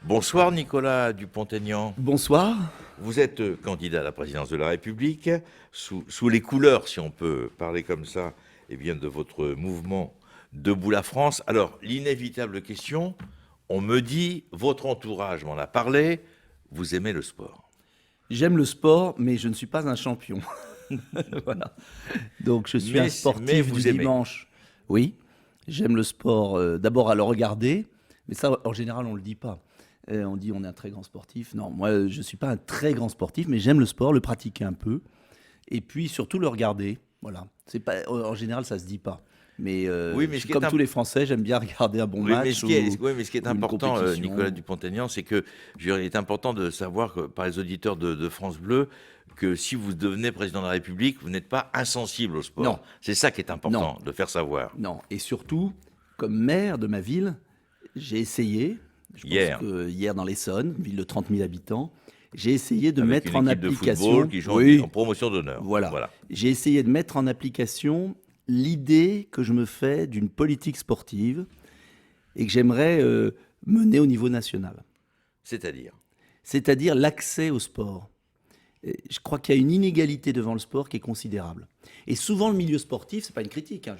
Bonsoir Nicolas Dupont-Aignan. Bonsoir. Vous êtes candidat à la présidence de la République, sous les couleurs, si on peut parler comme ça, eh bien, de votre mouvement Debout la France. Alors, l'inévitable question, on me dit, votre entourage m'en a parlé, vous aimez le sport. J'aime le sport, mais je ne suis pas un champion. Voilà. Donc je suis un Mais sportif vous du aimez. dimanche. Oui, j'aime le sport d'abord à le regarder, mais ça en général on ne le dit pas. On dit on est un très grand sportif. Non, moi je ne suis pas un très grand sportif, mais j'aime le sport, le pratiquer un peu, et puis surtout le regarder. Voilà. C'est pas, en général ça se dit pas. Mais Oui, mais ce qui est comme tous les Français, j'aime bien regarder un bon Oui, match oui, mais ce qui est ou une important, compétition. Nicolas Dupont-Aignan, c'est que il est important de savoir que, par les auditeurs de France Bleu, que si vous devenez président de la République, vous n'êtes pas insensible au sport. Non. C'est ça qui est important de faire savoir. Non, et surtout, comme maire de ma ville, j'ai essayé, je Hier, pense que hier dans l'Essonne, ville de 30 000 habitants, j'ai essayé de avec mettre une en équipe de application. football qui joue Oui, en promotion d'honneur. voilà. J'ai essayé de mettre en application l'idée que je me fais d'une politique sportive et que j'aimerais mener au niveau national. C'est-à-dire, C'est-à-dire l'accès au sport. Et je crois qu'il y a une inégalité devant le sport qui est considérable. Et souvent, le milieu sportif, c'est pas une critique, hein,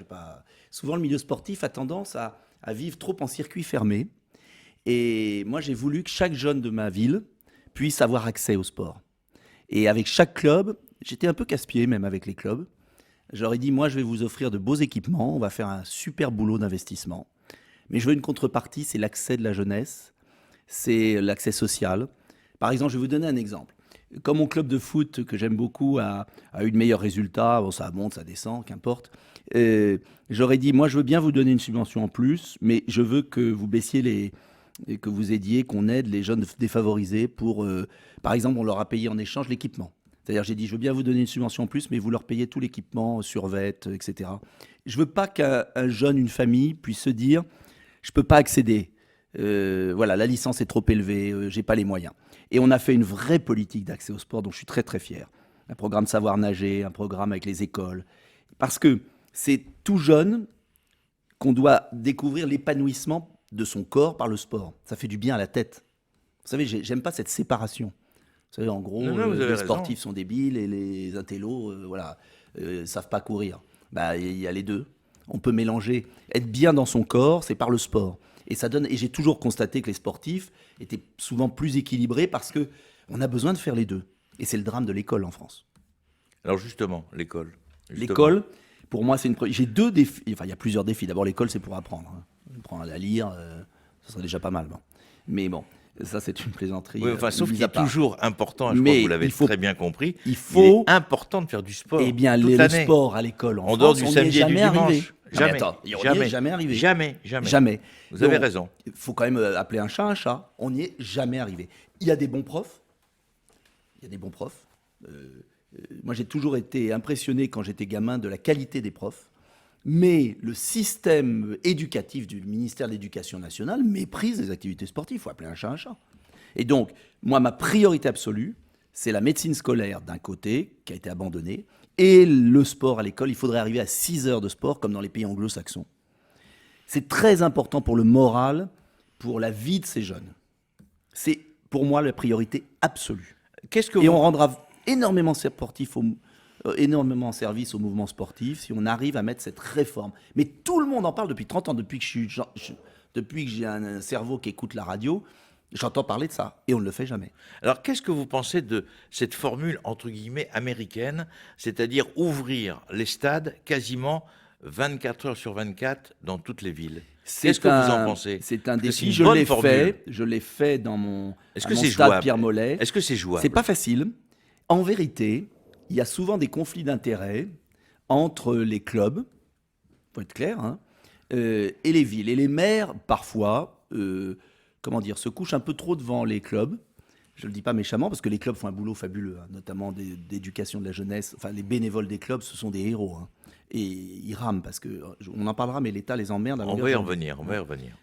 souvent le milieu sportif a tendance à vivre trop en circuit fermé. Et moi, j'ai voulu que chaque jeune de ma ville puisse avoir accès au sport. Et avec chaque club, j'étais un peu casse-pied même avec les clubs. J'aurais dit, moi, je vais vous offrir de beaux équipements, on va faire un super boulot d'investissement. Mais je veux une contrepartie, c'est l'accès de la jeunesse, c'est l'accès social. Par exemple, je vais vous donner un exemple. Comme mon club de foot, que j'aime beaucoup, a eu de meilleurs résultats, bon, ça monte, ça descend, qu'importe, j'aurais dit, moi, je veux bien vous donner une subvention en plus, mais je veux que vous baissiez que vous aidiez, qu'on aide les jeunes défavorisés pour, par exemple, on leur a payé en échange l'équipement. C'est-à-dire, j'ai dit, je veux bien vous donner une subvention en plus, mais vous leur payez tout l'équipement, survêt, etc. Je veux pas qu'un jeune, une famille puisse se dire, je peux pas accéder. Voilà, la licence est trop élevée, j'ai pas les moyens. Et on a fait une vraie politique d'accès au sport, dont je suis très très fier. Un programme Savoir Nager, un programme avec les écoles. Parce que c'est tout jeune qu'on doit découvrir l'épanouissement de son corps par le sport. Ça fait du bien à la tête. Vous savez, j'aime pas cette séparation. Vous savez, en gros, non, vous avez les raison. sportifs sont débiles et les intellos, voilà, savent pas courir. Bah, il y a les deux. On peut mélanger. Être bien dans son corps, c'est par le sport. Et ça donne. Et j'ai toujours constaté que les sportifs étaient souvent plus équilibrés parce que on a besoin de faire les deux. Et c'est le drame de l'école en France. Alors justement, l'école. L'école, pour moi, j'ai deux défis. Enfin, il y a plusieurs défis. D'abord, l'école, c'est pour apprendre. Hein. Apprendre à lire, ça serait déjà pas mal. Bon. Mais bon, ça, c'est une plaisanterie. Oui, enfin, sauf mise qu'il à est part. toujours important, je crois Mais que vous l'avez il faut- très bien compris, il il faut- est important de faire du sport Eh bien, toute le l'année. sport à l'école en En dehors France, du on n'y est samedi et du jamais arrivé. dimanche. Non, mais Jamais. attends, on n'y est Jamais. jamais arrivé. Jamais. Jamais. Vous avez Donc, raison. il faut quand même appeler un chat un chat. On n'y est jamais arrivé. Il y a des bons profs. Il y a des bons profs. Moi, j'ai toujours été impressionné quand j'étais gamin de la qualité des profs. Mais le système éducatif du ministère de l'Éducation nationale méprise les activités sportives. Il faut appeler un chat un chat. Et donc, moi, ma priorité absolue, c'est la médecine scolaire d'un côté, qui a été abandonnée, et le sport à l'école. Il faudrait arriver à 6 heures de sport, comme dans les pays anglo-saxons. C'est très important pour le moral, pour la vie de ces jeunes. C'est pour moi la priorité absolue. Qu'est-ce que Et vous... on rendra énormément énormément service au mouvement sportif si on arrive à mettre cette réforme. Mais tout le monde en parle depuis 30 ans, depuis que depuis que j'ai un cerveau qui écoute la radio, j'entends parler de ça et on ne le fait jamais. Alors, qu'est-ce que vous pensez de cette formule, entre guillemets, américaine, c'est-à-dire ouvrir les stades quasiment 24 heures sur 24 dans toutes les villes? Qu'est-ce que vous en pensez? C'est un Parce que c'est défi. une Je bonne l'ai formule. fait. Je l'ai fait dans Est-ce à que mon c'est stade jouable? Pierre Mollet. Est-ce que c'est jouable? C'est pas facile. En vérité, il y a souvent des conflits d'intérêts entre les clubs, faut être clair, hein, et les villes. Et les maires, parfois, se couchent un peu trop devant les clubs. Je ne le dis pas méchamment, parce que les clubs font un boulot fabuleux, hein, notamment d'éducation de la jeunesse. Enfin, les bénévoles des clubs, ce sont des héros. Hein. Et ils rament, parce on en parlera, mais l'État les emmerde. On va y revenir, on va y revenir.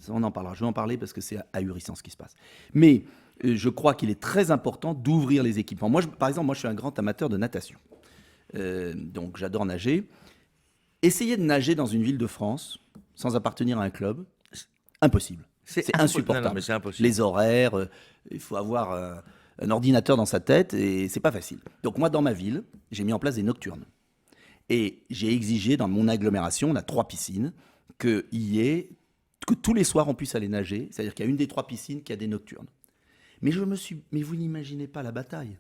On en parlera. Je vais en parler parce que c'est ahurissant ce qui se passe. Mais je crois qu'il est très important d'ouvrir les équipements. Moi, par exemple, je suis un grand amateur de natation. Donc, j'adore nager. Essayer de nager dans une ville de France sans appartenir à un club, impossible. C'est insupportable. Non, mais c'est impossible. Les horaires, il faut avoir un ordinateur dans sa tête et c'est pas facile. Donc moi, dans ma ville, j'ai mis en place des nocturnes. Et j'ai exigé dans mon agglomération, on a 3 piscines, que tous les soirs on puisse aller nager. C'est-à-dire qu'il y a une des 3 piscines qui a des nocturnes. Mais vous n'imaginez pas la bataille.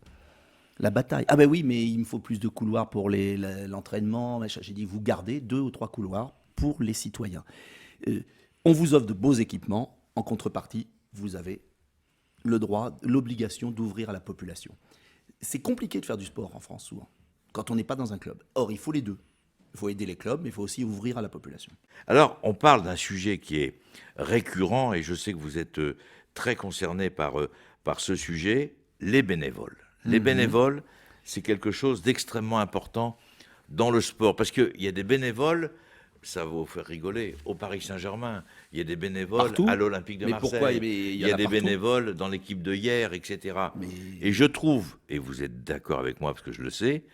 La bataille. Ah ben oui, mais il me faut plus de couloirs pour l'entraînement. J'ai dit, vous gardez 2 ou 3 couloirs pour les citoyens. On vous offre de beaux équipements. En contrepartie, vous avez le droit, l'obligation d'ouvrir à la population. C'est compliqué de faire du sport en France, souvent, quand on n'est pas dans un club. Or, il faut les deux. Il faut aider les clubs, mais il faut aussi ouvrir à la population. Alors, on parle d'un sujet qui est récurrent, et je sais que vous êtes très concerné par ce sujet, les bénévoles. Les bénévoles, c'est quelque chose d'extrêmement important dans le sport, parce qu'il y a des bénévoles, ça va vous faire rigoler, au Paris Saint-Germain, il y a des bénévoles Partout. à l'Olympique de Mais Marseille, pourquoi il y a des partout. bénévoles dans l'équipe de hier, etc. Mais- Et je trouve, et vous êtes d'accord avec moi parce que je le sais,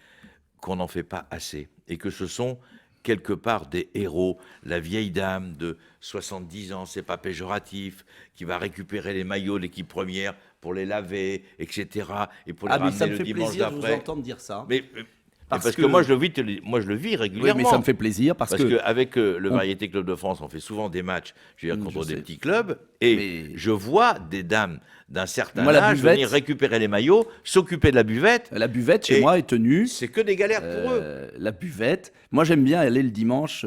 qu'on n'en fait pas assez, et que ce sont quelque part des héros. La vieille dame de 70 ans, c'est pas péjoratif, qui va récupérer les maillots de l'équipe première pour les laver, etc. Et pour les Ah, mais ramener ça me le fait dimanche plaisir de vous d'après. entendre dire ça. Parce Parce que que moi, je le vis Oui, régulièrement. mais ça me fait plaisir parce que qu'avec le on- Variété Club de France, on fait souvent des matchs, je veux dire, contre Je des sais. petits clubs, et Mais- je vois des dames d'un certain Moi, la âge buvette- venir récupérer les maillots, s'occuper de la buvette. la buvette chez Et moi est tenue. C'est que des galères pour eux. La buvette. Moi, j'aime bien aller le dimanche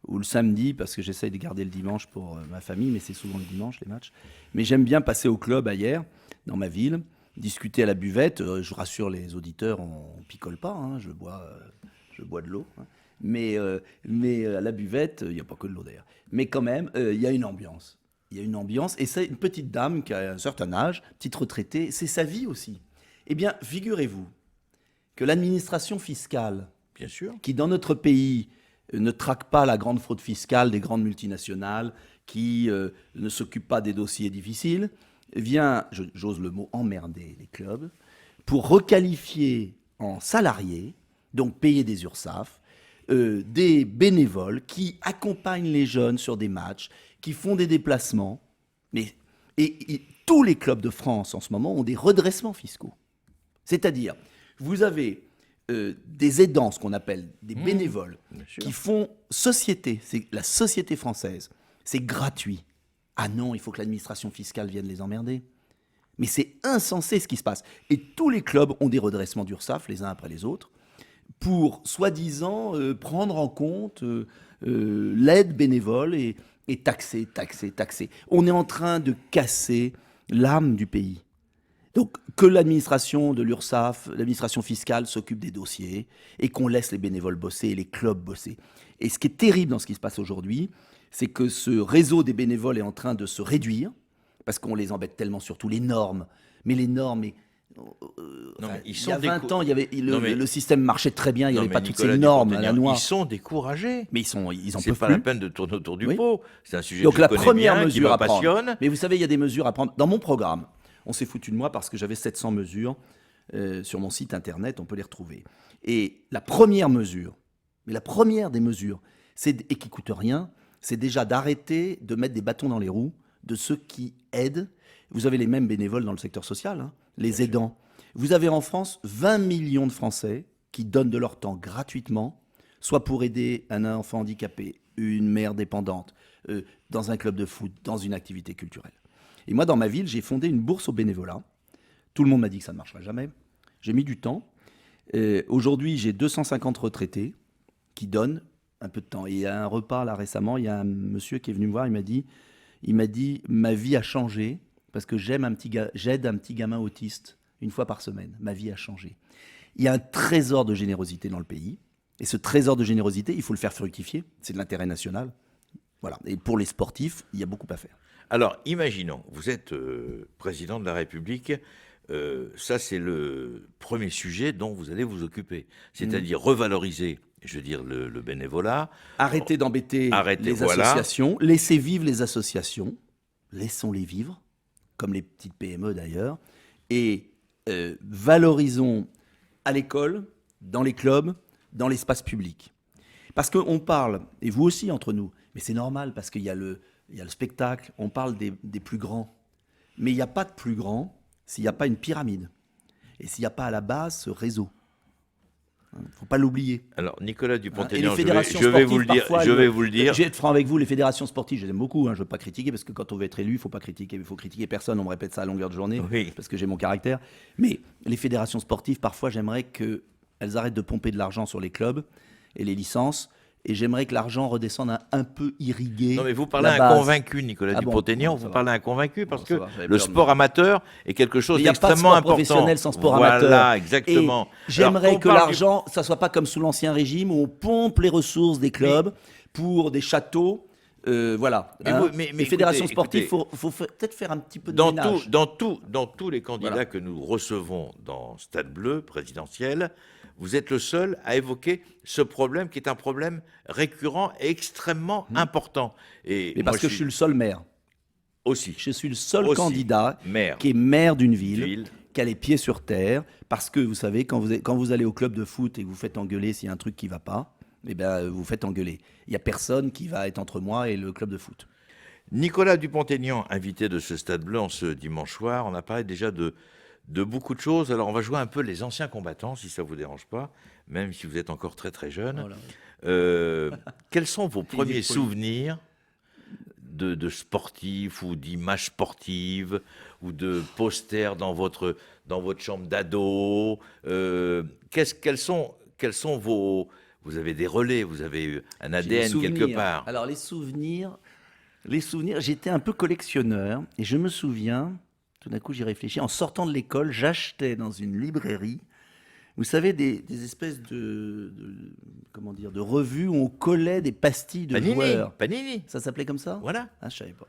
ou le samedi parce que j'essaye de garder le dimanche pour ma famille, mais c'est souvent le dimanche les matchs. Mais j'aime bien passer au club ailleurs, dans ma ville, discuter à la buvette. Je rassure les auditeurs, on picole pas, hein, je bois de l'eau. Hein. Mais à la buvette, il n'y a pas que de l'eau d'ailleurs. Mais quand même, il y a une ambiance. Il y a une ambiance. Et c'est une petite dame qui a un certain âge, petite retraitée, c'est sa vie aussi. Eh bien, figurez-vous que l'administration fiscale, Bien sûr. qui dans notre pays ne traque pas la grande fraude fiscale des grandes multinationales, qui ne s'occupe pas des dossiers difficiles, vient, j'ose le mot, emmerder les clubs pour requalifier en salariés, donc payer des URSSAF, des bénévoles qui accompagnent les jeunes sur des matchs, qui font des déplacements. Et tous les clubs de France en ce moment ont des redressements fiscaux. C'est-à-dire, vous avez des aidants, ce qu'on appelle des bénévoles, bien sûr. qui font société, c'est la société française, c'est gratuit. Ah non, il faut que l'administration fiscale vienne les emmerder. Mais c'est insensé ce qui se passe. Et tous les clubs ont des redressements d'URSSAF, les uns après les autres, pour, soi-disant, prendre en compte l'aide bénévole et taxer. On est en train de casser l'âme du pays. Donc, que l'administration de l'URSSAF, l'administration fiscale s'occupe des dossiers et qu'on laisse les bénévoles bosser et les clubs bosser. Et ce qui est terrible dans ce qui se passe aujourd'hui, c'est que ce réseau des bénévoles est en train de se réduire parce qu'on les embête tellement, surtout les normes. Mais les normes, Non, mais ils il y sont a 20 ans, il y avait, Non, mais- le système marchait très bien, il n'y Non, avait mais pas toutes Nicolas ces normes à la Dupont-Aignan, noire. Ils sont découragés. Mais ils en C'est peuvent pas plus. la peine de tourner autour du Oui. pot. C'est un sujet Donc que je la connais première bien, qui mesure me à prendre. passionne. Mais vous savez, il y a des mesures à prendre. Dans mon programme, on s'est foutu de moi parce que j'avais 700 mesures sur mon site internet, on peut les retrouver. Et la première mesure, mais la première des mesures, et qui coûte rien, c'est déjà d'arrêter de mettre des bâtons dans les roues de ceux qui aident. Vous avez les mêmes bénévoles dans le secteur social, hein, les aidants. Vous avez en France 20 millions de Français qui donnent de leur temps gratuitement, soit pour aider un enfant handicapé, une mère dépendante, dans un club de foot, dans une activité culturelle. Et moi, dans ma ville, j'ai fondé une bourse au bénévolat. Tout le monde m'a dit que ça ne marcherait jamais. J'ai mis du temps. Aujourd'hui, j'ai 250 retraités qui donnent un peu de temps. Et il y a un repas, là, récemment, il y a un monsieur qui est venu me voir, il m'a dit, ma vie a changé parce que j'aide un petit gamin autiste une fois par semaine. Ma vie a changé. Il y a un trésor de générosité dans le pays. Et ce trésor de générosité, il faut le faire fructifier. C'est de l'intérêt national. Voilà. Et pour les sportifs, il y a beaucoup à faire. Alors, imaginons, vous êtes président de la République, ça c'est le premier sujet dont vous allez vous occuper, c'est-à-dire revaloriser, je veux dire, le bénévolat. Arrêtez d'embêter les voilà. associations, laissez vivre les associations, laissons-les vivre, comme les petites PME d'ailleurs, et valorisons à l'école, dans les clubs, dans l'espace public. Parce qu'on parle, et vous aussi entre nous, mais c'est normal parce qu'il y a il y a le spectacle, on parle des plus grands. Mais il n'y a pas de plus grand s'il n'y a pas une pyramide. Et s'il n'y a pas à la base ce réseau. Il ne faut pas l'oublier. Alors, Nicolas Et les Dupont-Aignan, fédérations je vais vous sportives, le dire. parfois, Je vais vous le dire. Je vais être franc avec vous, les fédérations sportives, je les aime beaucoup. Je ne veux pas critiquer, parce que quand on veut être élu, il ne faut pas critiquer. Il faut critiquer personne, on me répète ça à longueur de journée, Oui. parce que j'ai mon caractère. Mais les fédérations sportives, parfois, j'aimerais qu'elles arrêtent de pomper de l'argent sur les clubs et les licences. Et j'aimerais que l'argent redescende à un peu irriguer. Non, mais vous parlez la à un base. convaincu, Nicolas Ah bon, Dupont-Aignan. bon, ça Vous va. parlez à un convaincu parce Bon, que ça va, j'avais le peur de sport me- amateur est quelque chose Mais il n'y a pas de d'extrêmement sport important. professionnel sans sport Voilà, amateur. exactement. Et j'aimerais Alors, que qu'on parle l'argent, ça soit pas comme sous l'Ancien Régime où on pompe les ressources des clubs pour des châteaux. Voilà. Mais vous- mais les fédérations écoutez, sportives, faut peut-être faire un petit peu de Dans, ménage. dans tous les candidats Voilà. que nous recevons dans Stade Bleu présidentiel, vous êtes le seul à évoquer ce problème qui est un problème récurrent et extrêmement important. Et Mais moi, parce que je suis le seul maire. aussi Je suis le seul Aussi. candidat maire qui est maire d'une ville, ville. qui a les pieds sur terre. Parce que vous savez, quand vous allez au club de foot et que vous faites engueuler s'il y a un truc qui ne va pas, eh ben, vous faites engueuler. Il n'y a personne qui va être entre moi et le club de foot. Nicolas Dupont-Aignan, invité de ce Stade Bleu en ce dimanche soir, on a parlé déjà de beaucoup de choses. Alors on va jouer un peu les anciens combattants, si ça ne vous dérange pas, même si vous êtes encore très très jeune. Voilà. Quels sont vos premiers poli. souvenirs de sportifs ou d'images sportives ou de posters dans votre chambre d'ado? Quels sont vos... Vous avez des relais, vous avez un J'ai ADN des souvenirs. quelque part. Alors les souvenirs, j'étais un peu collectionneur et je me souviens, tout d'un coup j'y réfléchis, en sortant de l'école, j'achetais dans une librairie, vous savez, des espèces comment dire, de revues où on collait des pastilles de joueurs. Panini, Ça s'appelait comme ça? voilà. Ah, je savais pas.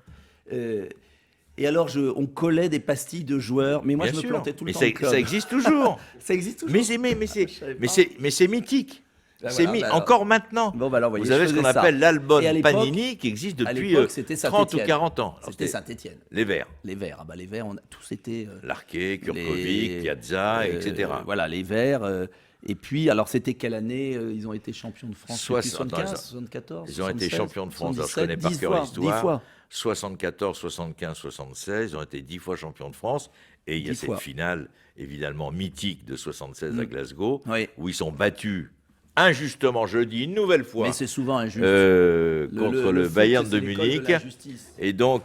Et alors on collait des pastilles de joueurs, mais moi Bien je me sûr. plantais tout le Mais temps. ça, au club. ça existe toujours. Ça existe toujours. mais c'est Je savais mais pas. c'est mythique. Ben C'est voilà, ben alors. encore maintenant. Bon, bah alors, voyez, Vous avez je ce qu'on faisais ça. appelle l'album Et à l'époque- Panini qui existe à depuis l'époque, c'était 30 ou Saint-Étienne. 40 ans. Alors, C'était Saint-Étienne. les Verts. Les Verts, ah bah les Verts, tous étaient. Larquet, Kurkovic, Les- Piazza, etc. Voilà, les Verts. Et puis, alors, c'était quelle année ils ont été champions de France? Depuis 60, 75, 74, Ils ont été 76, champions de France. Alors, je connais 77, par 10 cœur fois, l'histoire. 10 fois. 74, 75, 76. Ils ont été 10 fois champions de France. Et il y a 10 cette fois. finale, évidemment, mythique de 76 à Glasgow, Oui. où ils sont battus injustement, je le dis une nouvelle fois, Mais c'est souvent injuste. contre le foot, Bayern c'est de l'école Munich. la justice. Et donc,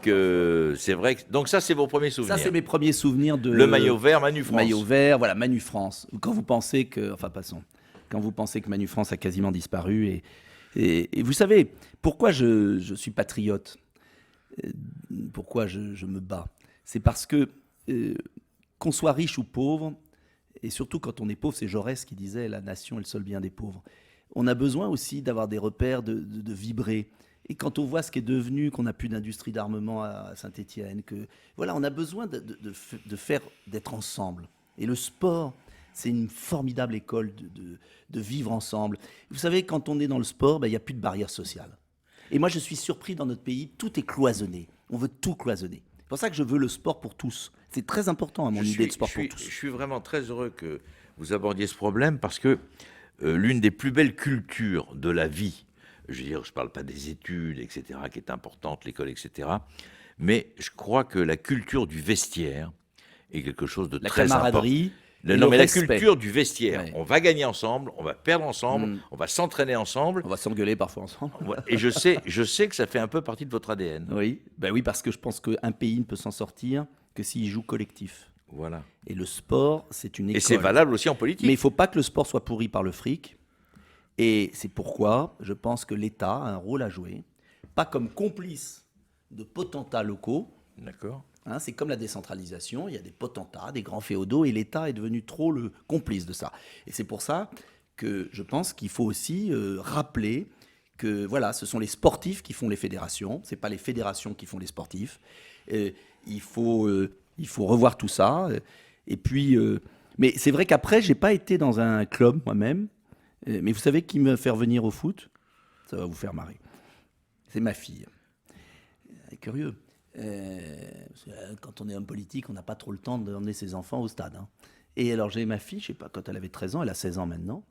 c'est vrai que... Donc ça, c'est vos premiers souvenirs. Ça, c'est mes premiers souvenirs de. Le maillot vert, Manu France. Maillot vert, voilà, Manu France. Quand vous pensez que. Enfin, passons. Quand vous pensez que Manu France a quasiment disparu. Et vous savez, pourquoi je suis patriote? Pourquoi je me bats? C'est parce que, qu'on soit riche ou pauvre, et surtout quand on est pauvre, c'est Jaurès qui disait la nation est le seul bien des pauvres. On a besoin aussi d'avoir des repères, de vibrer. Et quand on voit ce qui est devenu, qu'on n'a plus d'industrie d'armement à Saint-Étienne, que voilà, on a besoin d'être ensemble. Et le sport, c'est une formidable école de vivre ensemble. Vous savez, quand on est dans le sport, il n'y a plus de barrière sociale. Et moi, je suis surpris dans notre pays, tout est cloisonné. On veut tout cloisonner. C'est pour ça que je veux le sport pour tous. C'est très important à mon idée de sport pour Je tous. suis vraiment très heureux que vous abordiez ce problème parce que l'une des plus belles cultures de la vie, je veux dire, je ne parle pas des études, etc., qui est importante, l'école, etc., mais je crois que la culture du vestiaire est quelque chose de La très important. camaraderie. et Non, le mais la respect. culture du vestiaire. Ouais. On va gagner ensemble, on va perdre ensemble, Mm. on va s'entraîner ensemble. On va s'engueuler parfois ensemble. Ouais, et je sais que ça fait un peu partie de votre ADN. Oui, ben oui, parce que je pense qu'un pays ne peut s'en sortir que s'il joue collectif. Voilà. Et le sport, c'est une école. Et c'est valable aussi en politique. Mais il ne faut pas que le sport soit pourri par le fric. Et c'est pourquoi je pense que l'État a un rôle à jouer, pas comme complice de potentats locaux. D'accord. Hein, c'est comme la décentralisation, il y a des potentats, des grands féodaux, et l'État est devenu trop le complice de ça. Et c'est pour ça que je pense qu'il faut aussi rappeler que voilà, ce sont les sportifs qui font les fédérations, c'est pas les fédérations qui font les sportifs. Il faut revoir tout ça. Et puis, mais c'est vrai qu'après, j'ai pas été dans un club moi-même. Mais vous savez qui me fait revenir au foot? Ça va vous faire marrer. C'est ma fille. C'est curieux. Quand on est homme politique, on n'a pas trop le temps d'emmener ses enfants au stade. Hein. Et alors j'ai ma fille, je sais pas, quand elle avait 13 ans, elle a 16 ans maintenant,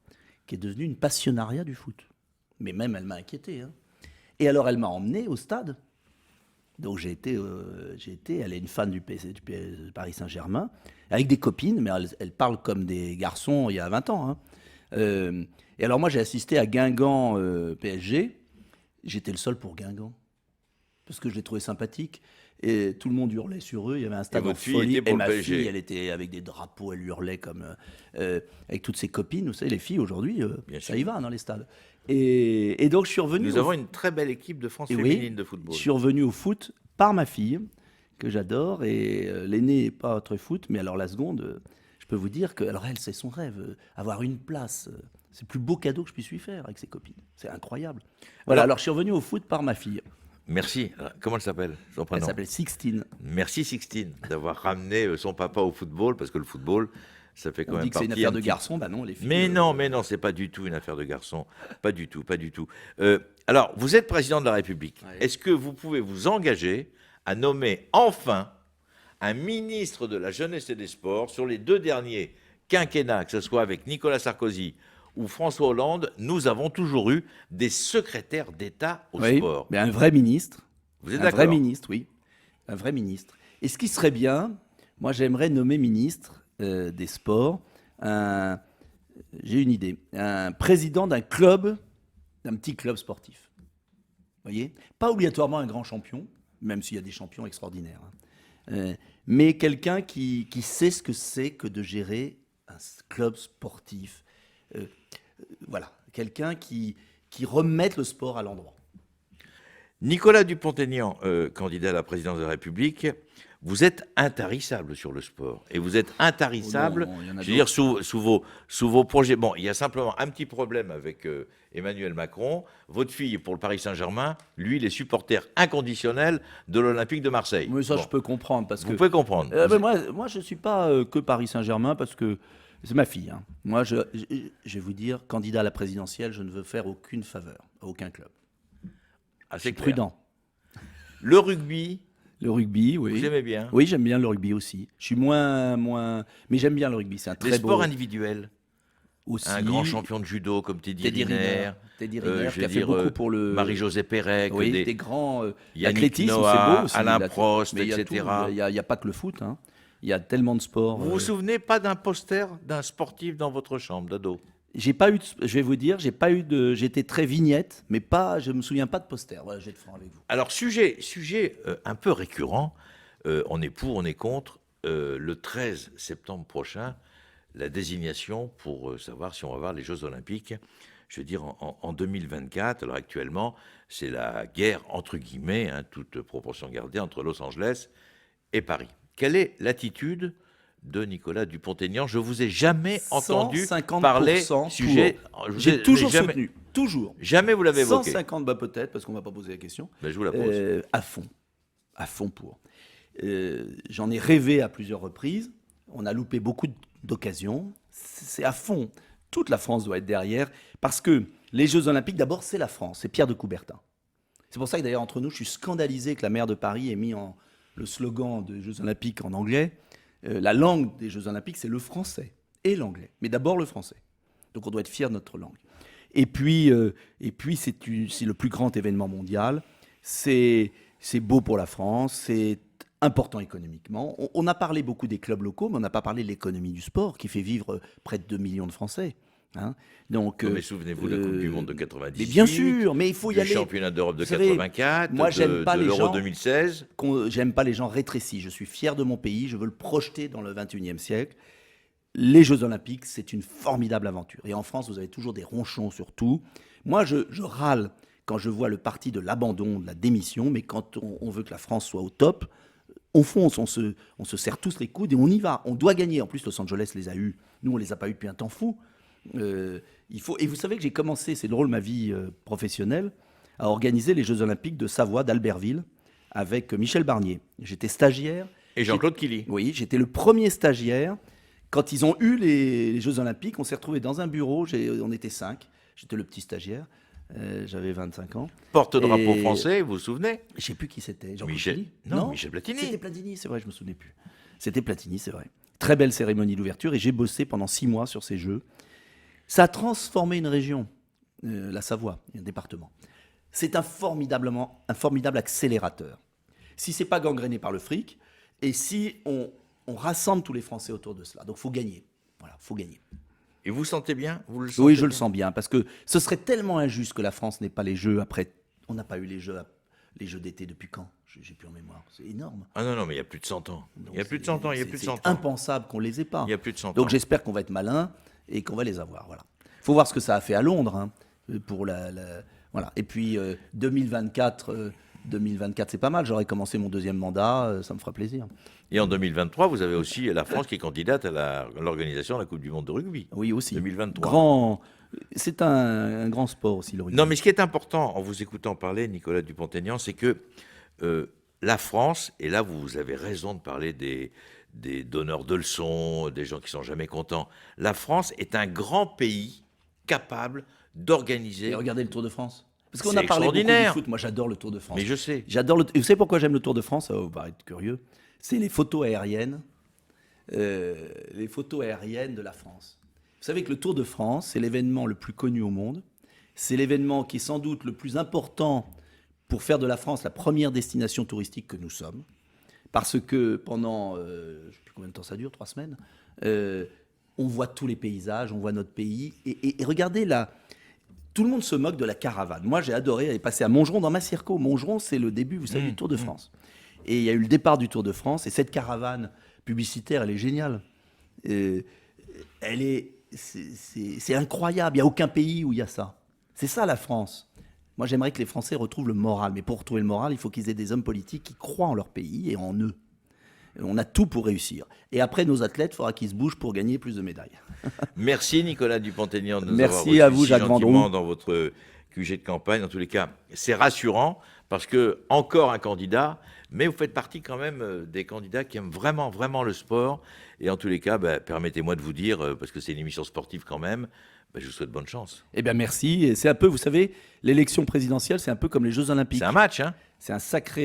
qui est devenue une passionnariat du foot. Mais même elle m'a inquiété. Hein. Et alors elle m'a emmené au stade. Donc j'ai été, elle est une fan du Paris Saint-Germain, avec des copines, mais elle parle comme des garçons il y a 20 ans, hein. Et alors moi j'ai assisté à Guingamp PSG, j'étais le seul pour Guingamp, parce que je l'ai trouvé sympathique, et tout le monde hurlait sur eux, il y avait un stade en votre fille folie, était pour et le ma PSG. fille, elle était avec des drapeaux, elle hurlait comme, avec toutes ses copines, vous savez, les filles aujourd'hui, Bien ça sûr. y va dans les stades. Et donc je suis revenu Nous avons une très belle équipe de France et féminine de je football. suis revenu au foot par ma fille, que j'adore. Et l'aînée n'est pas très foot, mais alors la seconde, je peux vous dire que, alors elle, c'est son rêve, avoir une place. C'est le plus beau cadeau que je puisse lui faire avec ses copines. C'est incroyable. Voilà, alors je suis revenu au foot par ma fille. Merci. Comment elle s'appelle, son Elle prénom? s'appelle Sixtine. Merci Sixtine d'avoir ramené son papa au football, parce que le football, ça fait quand On même dit que c'est une partie affaire un de petit- garçon, bah non, les filles. Mais non, c'est pas du tout une affaire de garçon. Pas du tout, pas du tout. Alors, vous êtes président de la République. Ouais. Est-ce que vous pouvez vous engager à nommer enfin un ministre de la Jeunesse et des Sports sur les 2 derniers quinquennats, que ce soit avec Nicolas Sarkozy ou François Hollande? Nous avons toujours eu des secrétaires d'État au Oui, sport. mais un vrai ministre. Vous êtes Un vrai d'accord? ministre, oui. Un vrai ministre. Et ce qui serait bien, moi j'aimerais nommer ministre des Sports, j'ai une idée, un président d'un club, d'un petit club sportif. Vous voyez? Pas obligatoirement un grand champion, même s'il y a des champions extraordinaires, hein. Mais quelqu'un qui sait ce que c'est que de gérer un club sportif. Voilà, quelqu'un qui remette le sport à l'endroit. Nicolas Dupont-Aignan, candidat à la présidence de la République, vous êtes intarissable sur le sport. Et vous êtes intarissable, Oh non, il y en a je veux dire, sous vos projets. Bon, il y a simplement un petit problème avec Emmanuel Macron. Votre fille, pour le Paris Saint-Germain, lui, il est supporter inconditionnel de l'Olympique de Marseille. Mais ça, Bon, je peux comprendre. Parce vous que pouvez comprendre. mais moi, je ne suis pas que Paris Saint-Germain parce que c'est ma fille, hein. Moi, je vais vous dire, candidat à la présidentielle, je ne veux faire aucune faveur à aucun club. Ah, Je c'est suis clair. prudent. Le rugby, Le rugby, oui. vous aimez bien. Oui, j'aime bien le rugby aussi. Je suis moins. Mais j'aime bien le rugby. C'est un Les très sports beau. individuels. Aussi. Un grand champion de judo comme Teddy Teddy Riner. Riner. Teddy Riner, je qui veux a fait dire, beaucoup pour le. Marie-Josée Pérec, Oui, des des grands. Yannick L'athlétisme, Noah, c'est beau aussi. Alain Prost, mais il y a etc. tout. Il y a pas que le foot, hein. Il y a tellement de sports. Vous vous souvenez pas d'un poster d'un sportif dans votre chambre d'ado? J'ai pas eu. Je vais vous dire, j'ai pas eu de. J'étais très vignette, mais pas. Je me souviens pas de poster. Voilà, je vais être franc avec vous. Alors, sujet un peu récurrent, on est pour, on est contre, le 13 septembre prochain, la désignation pour savoir si on va voir les Jeux Olympiques, je veux dire, en 2024. Alors, actuellement, c'est la guerre, entre guillemets, hein, toute proportion gardée, entre Los Angeles et Paris. Quelle est l'attitude de Nicolas Dupont-Aignan? Je vous ai jamais entendu 150% parler pour. sujet. J'ai toujours jamais, soutenu. Toujours. Jamais vous l'avez évoqué. 150, bah peut-être, parce qu'on va pas poser la question. Ben, je vous la pose. À fond. À fond pour. J'en ai rêvé à plusieurs reprises. On a loupé beaucoup d'occasions. C'est à fond. Toute la France doit être derrière. Parce que les Jeux Olympiques, d'abord, c'est la France. C'est Pierre de Coubertin. C'est pour ça que d'ailleurs, entre nous, je suis scandalisé que la maire de Paris ait mis le slogan des Jeux Olympiques en anglais. La langue des Jeux Olympiques, c'est le français et l'anglais. Mais d'abord le français. Donc on doit être fiers de notre langue. Et puis c'est le plus grand événement mondial. C'est beau pour la France. C'est important économiquement. On a parlé beaucoup des clubs locaux, mais on n'a pas parlé de l'économie du sport qui fait vivre près de 2 millions de Français, hein. Donc, Mais souvenez-vous de la Coupe du Monde de 98. mais bien sûr, mais il faut y du aller. championnat d'Europe de Vous savez, 84, moi, j'aime pas de les l'Euro gens 2016. J'aime pas les gens rétrécis. Je suis fier de mon pays. Je veux le projeter dans le 21e siècle. Les Jeux Olympiques, c'est une formidable aventure. Et en France, vous avez toujours des ronchons sur tout. Moi, je râle quand je vois le parti de l'abandon, de la démission. Mais quand on veut que la France soit au top, on fonce, on se serre tous les coudes et on y va. On doit gagner. En plus, Los Angeles les a eus. Nous, on les a pas eus depuis un temps fou. Et vous savez que j'ai commencé, c'est drôle, ma vie professionnelle, à organiser les Jeux Olympiques de Savoie, d'Albertville, avec Michel Barnier. J'étais stagiaire. Et Jean-Claude Killy. Oui, j'étais le premier stagiaire. Quand ils ont eu les Jeux Olympiques, on s'est retrouvés dans un bureau, on était 5. J'étais le petit stagiaire, j'avais 25 ans. Porte-drapeau Et- français, vous vous souvenez? Je ne sais plus qui c'était. Jean Michel. Platini Non, Michel Platini. C'était Platini, c'est vrai, je me souvenais plus. C'était Platini, c'est vrai. Très belle cérémonie d'ouverture et j'ai bossé pendant 6 mois sur ces Jeux. Ça a transformé une région, la Savoie, un département. C'est un formidable accélérateur. si c'est pas gangréné par le fric, et si on rassemble tous les Français autour de cela. Donc, il faut gagner. Voilà, faut gagner. Et vous sentez bien? Vous le sentez Oui, je le bien sens bien, parce que ce serait tellement injuste que la France n'ait pas les Jeux après. On n'a pas eu les Jeux d'été depuis quand? J'ai plus en mémoire. C'est énorme. Ah non, non, mais il y a plus de 100 ans. Donc, Il y a plus de 100 ans, il y a c'est- plus de c'est 100 ans. impensable qu'on les ait pas. Il y a plus de 100 ans. Donc j'espère qu'on va être malin et qu'on va les avoir. Voilà. Faut voir ce que ça a fait à Londres, hein, pour voilà. Et puis 2024, 2024, c'est pas mal. J'aurais commencé mon deuxième mandat, ça me fera plaisir. Et en 2023, vous avez aussi la France qui est candidate à l'organisation de la Coupe du Monde de rugby. Oui, aussi. 2023. C'est un grand sport aussi, le rugby. Non, mais ce qui est important en vous écoutant parler, Nicolas Dupont-Aignan, c'est que la France, et là vous avez raison de parler des donneurs de leçons, des gens qui sont jamais contents, la France est un grand pays capable d'organiser. Et regardez le Tour de France. Parce qu'on C'est a parlé beaucoup du extraordinaire. foot. Moi, j'adore le Tour de France. Mais je sais. J'adore et vous savez pourquoi j'aime le Tour de France? Ça va vous paraître curieux. C'est les photos aériennes. Les photos aériennes de la France. Vous savez que le Tour de France, c'est l'événement le plus connu au monde. C'est l'événement qui est sans doute le plus important pour faire de la France la première destination touristique que nous sommes. Parce que pendant, je ne sais plus combien de temps ça dure, 3 semaines, on voit tous les paysages, on voit notre pays. Et regardez là, tout le monde se moque de la caravane. Moi, j'ai adoré aller passer à Montgeron dans Massirco. Montgeron, c'est le début, vous savez, du Tour de France. Et il y a eu le départ du Tour de France. Et cette caravane publicitaire, elle est géniale. C'est incroyable. Il n'y a aucun pays où il y a ça. C'est ça la France. Moi, j'aimerais que les Français retrouvent le moral. Mais pour retrouver le moral, il faut qu'ils aient des hommes politiques qui croient en leur pays et en eux. On a tout pour réussir. Et après, nos athlètes, il faudra qu'ils se bougent pour gagner plus de médailles. Merci Nicolas Dupont-Aignan de nous Merci avoir à vous, reçus si Jacques gentiment Vendroux. dans votre QG de campagne. En tous les cas, c'est rassurant parce que encore un candidat, mais vous faites partie quand même des candidats qui aiment vraiment, vraiment le sport. Et en tous les cas, permettez-moi de vous dire, parce que c'est une émission sportive quand même, je vous souhaite bonne chance. Eh bien, merci. Et c'est un peu, vous savez, l'élection présidentielle, c'est un peu comme les Jeux Olympiques. C'est un match, hein? C'est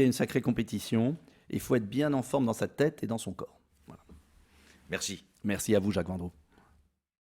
une sacrée compétition. Il faut être bien en forme dans sa tête et dans son corps. Voilà. Merci. Merci à vous, Jacques Vendroux.